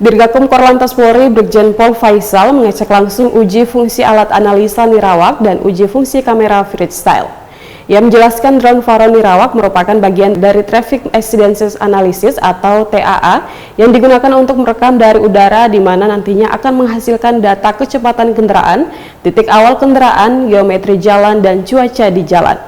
Dirgakum Korlantas Polri Brigjen Pol Faisal mengecek langsung uji fungsi alat analisa nirawak dan uji fungsi kamera freestyle. Ia menjelaskan drone Varo nirawak merupakan bagian dari Traffic Accident Analysis atau TAA yang digunakan untuk merekam dari udara di mana nantinya akan menghasilkan data kecepatan kendaraan, titik awal kendaraan, geometri jalan, dan cuaca di jalan.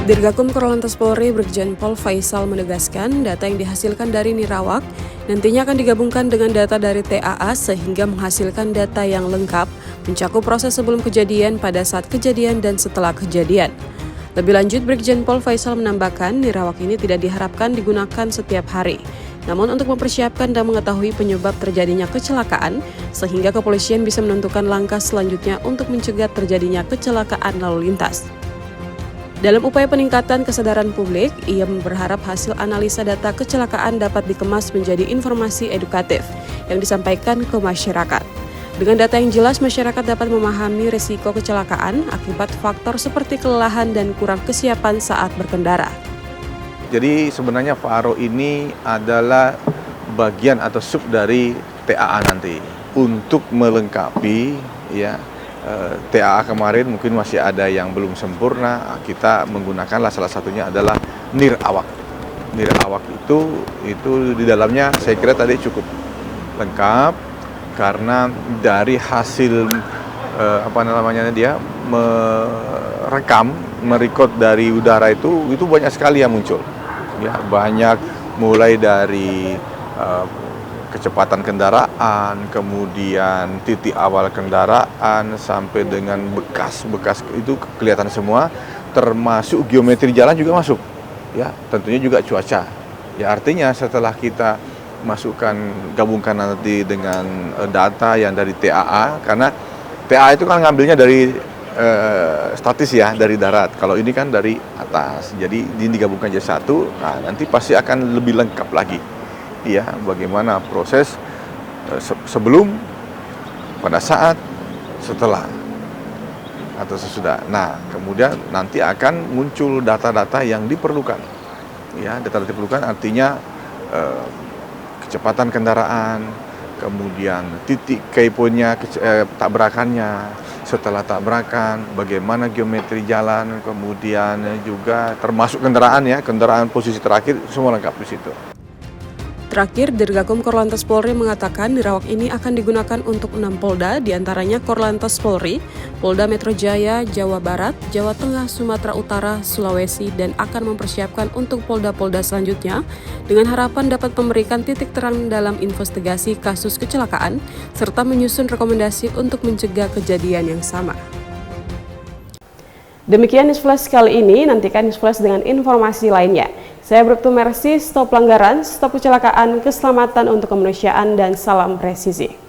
Dirgakum Korlantas Polri Brigjen Pol Faisal menegaskan data yang dihasilkan dari nirawak nantinya akan digabungkan dengan data dari TAA sehingga menghasilkan data yang lengkap, mencakup proses sebelum kejadian, pada saat kejadian, dan setelah kejadian. Lebih lanjut, Brigjen Pol Faisal menambahkan nirawak ini tidak diharapkan digunakan setiap hari, namun untuk mempersiapkan dan mengetahui penyebab terjadinya kecelakaan, sehingga kepolisian bisa menentukan langkah selanjutnya untuk mencegah terjadinya kecelakaan lalu lintas. Dalam upaya peningkatan kesadaran publik, ia berharap hasil analisa data kecelakaan dapat dikemas menjadi informasi edukatif yang disampaikan ke masyarakat. Dengan data yang jelas, masyarakat dapat memahami risiko kecelakaan akibat faktor seperti kelelahan dan kurang kesiapan saat berkendara. Jadi sebenarnya Varo ini adalah bagian atau sub dari TAA nanti untuk melengkapi TAA kemarin mungkin masih ada yang belum sempurna, kita menggunakanlah salah satunya adalah nirawak. Nirawak itu di dalamnya saya kira tadi cukup lengkap karena dari hasil merekod dari udara itu banyak sekali yang muncul. Ya, banyak mulai dari kecepatan kendaraan, kemudian titik awal kendaraan, sampai dengan bekas-bekas itu kelihatan semua, termasuk geometri jalan juga masuk. Ya, tentunya juga cuaca. Ya, artinya setelah kita gabungkan nanti dengan data yang dari TAA, karena TAA itu kan ngambilnya dari statis ya, dari darat. Kalau ini kan dari atas. Jadi ini digabungkan jadi satu, nah nanti pasti akan lebih lengkap lagi. Ya, bagaimana proses sebelum, pada saat, setelah, atau sesudah. Nah, kemudian nanti akan muncul data-data yang diperlukan. Ya, data diperlukan artinya kecepatan kendaraan, kemudian titik keypointnya, tabrakannya, setelah tabrakan, bagaimana geometri jalan, kemudian juga termasuk kendaraan posisi terakhir, semua lengkap di situ. Terakhir, Dirgakum Korlantas Polri mengatakan nirawak ini akan digunakan untuk 6 Polda, diantaranya Korlantas Polri, Polda Metro Jaya, Jawa Barat, Jawa Tengah, Sumatera Utara, Sulawesi, dan akan mempersiapkan untuk Polda-Polda selanjutnya dengan harapan dapat memberikan titik terang dalam investigasi kasus kecelakaan serta menyusun rekomendasi untuk mencegah kejadian yang sama. Demikian News Flash kali ini, nantikan News Flash dengan informasi lainnya. Saya Bribtu Mercy, stop pelanggaran, stop kecelakaan, keselamatan untuk kemanusiaan, dan salam presisi.